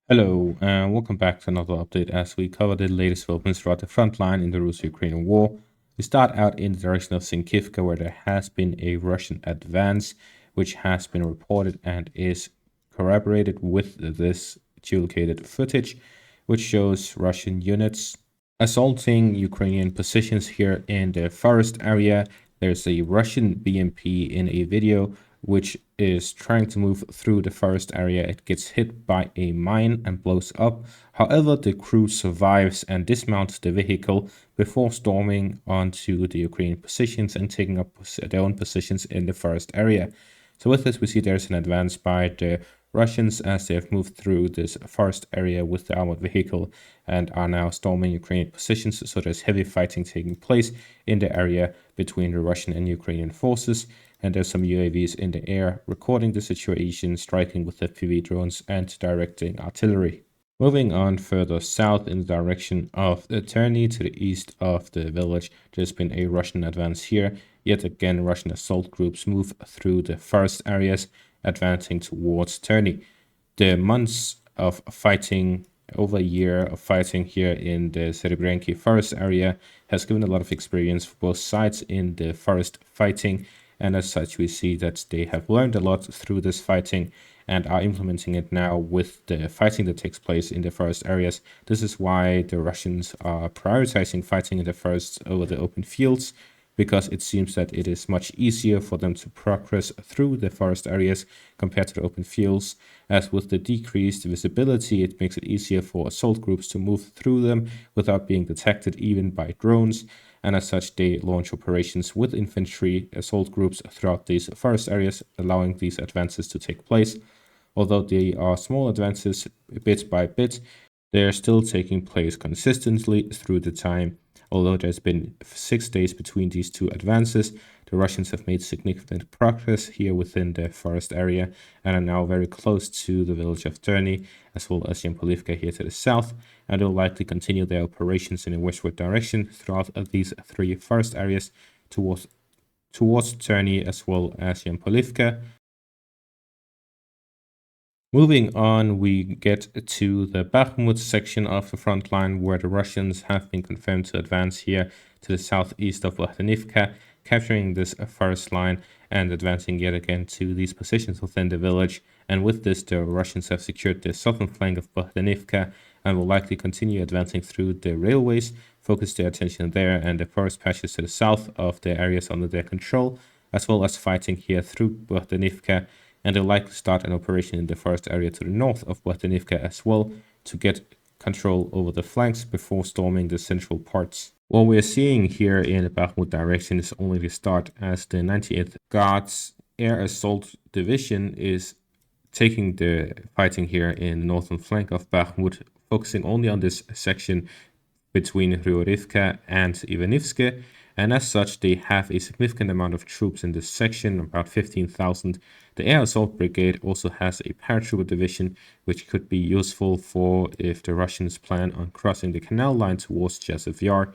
Hello, and welcome back to another update as we cover the latest developments throughout the front line in the Russo-Ukrainian war. We start out in the direction of Sinkivka, where there has been a Russian advance, which has been reported and is corroborated with this geolocated footage, which shows Russian units assaulting Ukrainian positions here in the forest area. There's a Russian BMP in a video which is trying to move through the forest area. It gets hit by a mine and blows up. However, the crew survives and dismounts the vehicle before storming onto the Ukrainian positions and taking up their own positions in the forest area. So with this, we see there's an advance by the Russians as they have moved through this forest area with the armored vehicle and are now storming Ukrainian positions. So there's heavy fighting taking place in the area between the Russian and Ukrainian forces. And there's some UAVs in the air recording the situation, striking with FPV drones and directing artillery. Moving on further south in the direction of Terny to the east of the village, there's been a Russian advance here. Yet again, Russian assault groups move through the forest areas, advancing towards Terny. The months of fighting, over a year of fighting here in the Serebrenki forest area, has given a lot of experience for both sides in the forest fighting. And as such, we see that they have learned a lot through this fighting and are implementing it now with the fighting that takes place in the forest areas. This is why the Russians are prioritizing fighting in the forests over the open fields, because it seems that it is much easier for them to progress through the forest areas compared to the open fields. As with the decreased visibility, it makes it easier for assault groups to move through them without being detected even by drones. And as such, they launch operations with infantry assault groups throughout these forest areas, allowing these advances to take place. Although they are small advances bit by bit, they are still taking place consistently through the time. Although there's been 6 days between these two advances, the Russians have made significant progress here within the forest area and are now very close to the village of Terny, as well as Yampolivka here to the south, and will likely continue their operations in a westward direction throughout these three forest areas towards Terny as well as Yampolivka. Moving on, we get to the Bakhmut section of the front line, where the Russians have been confirmed to advance here to the southeast of Avdiivka, capturing this forest line and advancing yet again to these positions within the village. And with this, the Russians have secured the southern flank of Bakhmut and will likely continue advancing through the railways, focus their attention there and the forest patches to the south of the areas under their control, as well as fighting here through Bakhmut, and they'll likely start an operation in the forest area to the north of Bakhmut as well to get control over the flanks before storming the central parts. What we're seeing here in the Bakhmut direction is only the start, as the 98th Guards Air Assault Division is taking the fighting here in the northern flank of Bakhmut, focusing only on this section between Ryorivka and Ivanivske, and as such they have a significant amount of troops in this section, about 15,000. The Air Assault Brigade also has a paratrooper division, which could be useful for if the Russians plan on crossing the canal line towards Jazov Yar.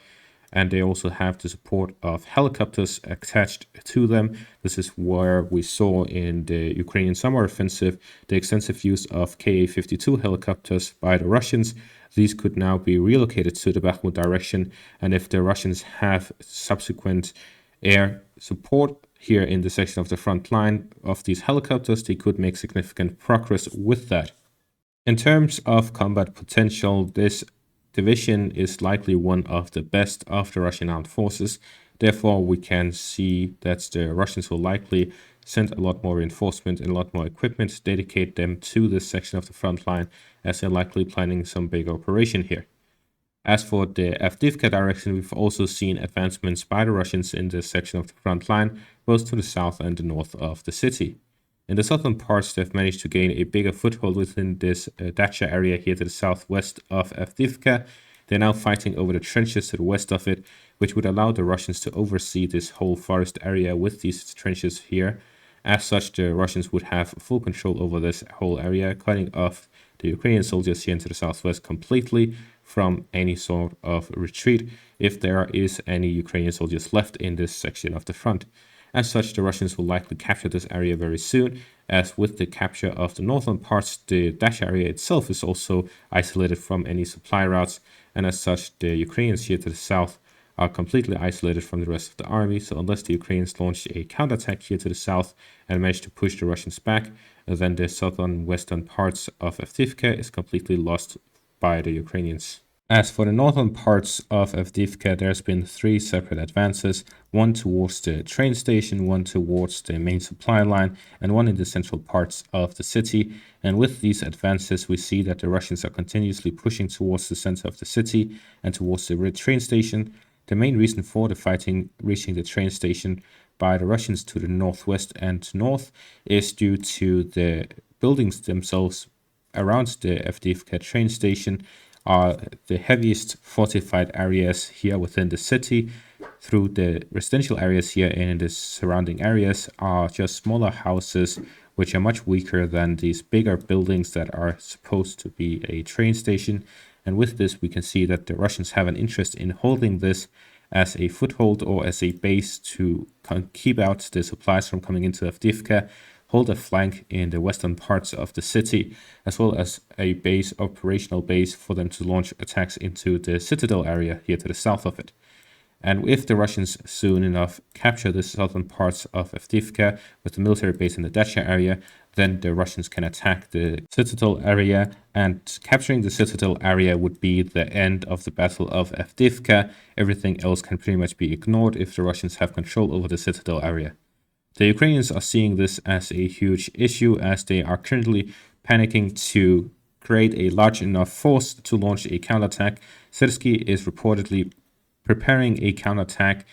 And they also have the support of helicopters attached to them. This is where we saw in the Ukrainian summer offensive the extensive use of Ka-52 helicopters by the Russians. These could now be relocated to the Bakhmut direction, and if the Russians have subsequent air support here in the section of the front line of these helicopters, they could make significant progress with that. In terms of combat potential, this division is likely one of the best of the Russian armed forces. Therefore, we can see that the Russians will likely send a lot more reinforcement and a lot more equipment, dedicate them to this section of the front line, as they're likely planning some big operation here. As for the Avdiivka direction, we've also seen advancements by the Russians in this section of the front line, both to the south and the north of the city. In the southern parts, they've managed to gain a bigger foothold within this dacha area here to the southwest of Avdiivka. They're now fighting over the trenches to the west of it, which would allow the Russians to oversee this whole forest area with these trenches here. As such, the Russians would have full control over this whole area, cutting off the Ukrainian soldiers here into the southwest completely from any sort of retreat, if there is any Ukrainian soldiers left in this section of the front. As such, the Russians will likely capture this area very soon, as with the capture of the northern parts, the Dacha area itself is also isolated from any supply routes, and as such, the Ukrainians here to the south are completely isolated from the rest of the army. So unless the Ukrainians launch a counterattack here to the south and manage to push the Russians back, then the southern western parts of Avdiivka is completely lost by the Ukrainians. As for the northern parts of Avdiivka, there's been 3 separate advances, one towards the train station, one towards the main supply line, and one in the central parts of the city. And with these advances, we see that the Russians are continuously pushing towards the center of the city and towards the train station. The main reason for the fighting reaching the train station by the Russians to the northwest and north is due to the buildings themselves around the Avdiivka train station are the heaviest fortified areas here within the city. Through the residential areas here and in the surrounding areas are just smaller houses which are much weaker than these bigger buildings that are supposed to be a train station. And with this, we can see that the Russians have an interest in holding this as a foothold or as a base to keep out the supplies from coming into Avdiivka, hold a flank in the western parts of the city, as well as a base, operational base for them to launch attacks into the citadel area here to the south of it. And if the Russians soon enough capture the southern parts of Avdiivka with the military base in the Dacha area, then the Russians can attack the citadel area, and capturing the citadel area would be the end of the Battle of Avdiivka. Everything else can pretty much be ignored if the Russians have control over the citadel area. The Ukrainians are seeing this as a huge issue, as they are currently panicking to create a large enough force to launch a counterattack. Syrskyi is reportedly preparing a counterattack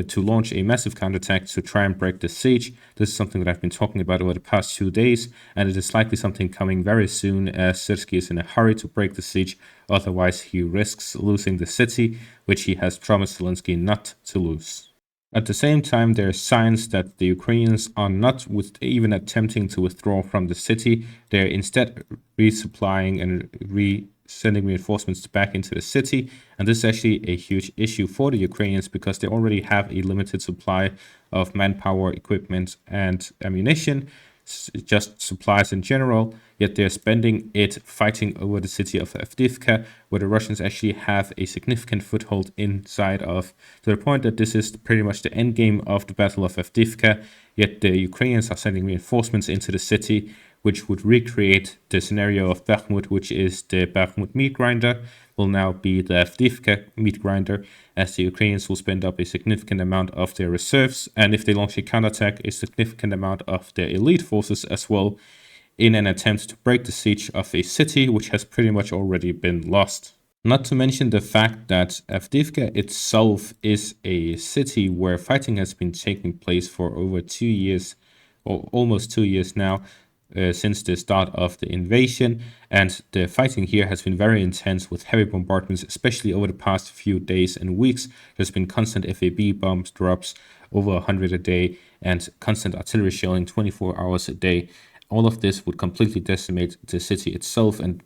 to launch a massive counterattack to try and break the siege. This is something that I've been talking about over the past 2 days, and it is likely something coming very soon, as Syrskyi is in a hurry to break the siege. Otherwise, he risks losing the city, which he has promised Zelensky not to lose. At the same time, there are signs that the Ukrainians are not even attempting to withdraw from the city. They're instead resupplying and sending reinforcements back into the city. And this is actually a huge issue for the Ukrainians because they already have a limited supply of manpower, equipment, and ammunition, just supplies in general, yet they're spending it fighting over the city of Avdiivka, where the Russians actually have a significant foothold inside of, to the point that this is pretty much the end game of the Battle of Avdiivka, yet the Ukrainians are sending reinforcements into the city, which would recreate the scenario of Bakhmut, which is the Bakhmut meat grinder, will now be the Avdiivka meat grinder, as the Ukrainians will spend up a significant amount of their reserves, and if they launch a counterattack, a significant amount of their elite forces as well, in an attempt to break the siege of a city which has pretty much already been lost. Not to mention the fact that Avdiivka itself is a city where fighting has been taking place for over 2 years, or almost 2 years now, since the start of the invasion, and the fighting here has been very intense with heavy bombardments, especially over the past few days and weeks. There's been constant FAB bombs drops, over 100 a day, and constant artillery shelling 24 hours a day. All of this would completely decimate the city itself and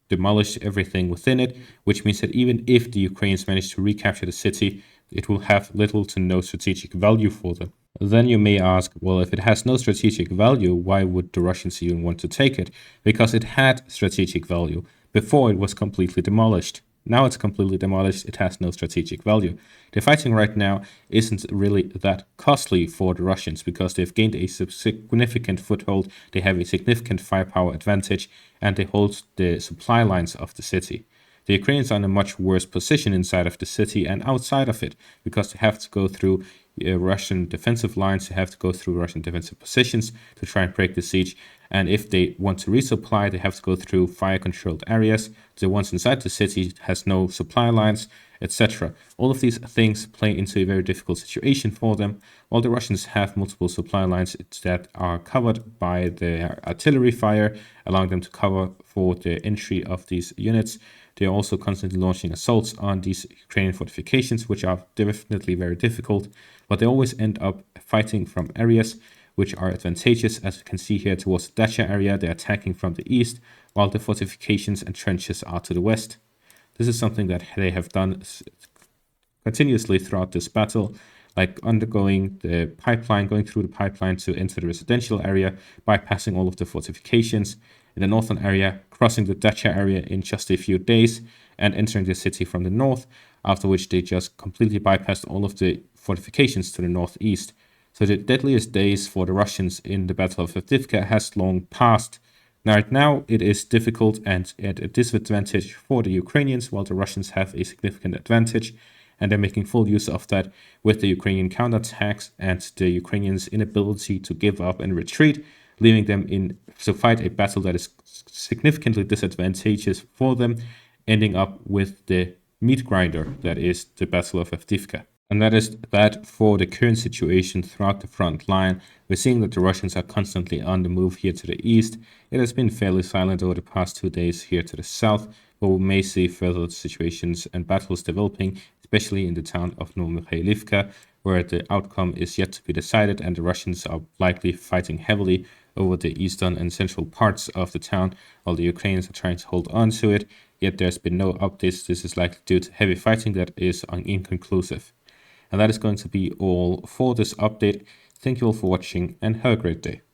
demolish everything within it, which means that even if the Ukrainians manage to recapture the city, it will have little to no strategic value for them. Then you may ask, well, if it has no strategic value, why would the Russians even want to take it? Because it had strategic value before it was completely demolished. Now it's completely demolished, it has no strategic value. The fighting right now isn't really that costly for the Russians because they've gained a significant foothold, they have a significant firepower advantage, and they hold the supply lines of the city. The Ukrainians are in a much worse position inside of the city and outside of it because they have to go through Russian defensive lines, they have to go through Russian defensive positions to try and break the siege. And if they want to resupply, they have to go through fire-controlled areas. The ones inside the city has no supply lines, etc. All of these things play into a very difficult situation for them. While the Russians have multiple supply lines that are covered by their artillery fire, allowing them to cover for the entry of these units, they are also constantly launching assaults on these Ukrainian fortifications, which are definitely very difficult, but they always end up fighting from areas which are advantageous. As you can see here towards the Dacha area, they're attacking from the east, while the fortifications and trenches are to the west. This is something that they have done continuously throughout this battle. like undergoing the pipeline, going through the pipeline to enter the residential area, bypassing all of the fortifications in the northern area, crossing the Dacha area in just a few days, and entering the city from the north, after which they just completely bypassed all of the fortifications to the northeast. So the deadliest days for the Russians in the Battle of Avdiivka has long passed. Right now, it is difficult and at a disadvantage for the Ukrainians, while the Russians have a significant advantage, and they're making full use of that with the Ukrainian counterattacks and the Ukrainians' inability to give up and retreat, leaving them in to fight a battle that is significantly disadvantageous for them, ending up with the meat grinder that is the Battle of Avdiivka. And that is that for the current situation throughout the front line. We're seeing that the Russians are constantly on the move here to the east. It has been fairly silent over the past 2 days here to the south, but we may see further situations and battles developing, especially in the town of Avdiivka, where the outcome is yet to be decided, and the Russians are likely fighting heavily over the eastern and central parts of the town, while the Ukrainians are trying to hold on to it. Yet there's been no updates. This is likely due to heavy fighting that is inconclusive. And that is going to be all for this update. Thank you all for watching and have a great day.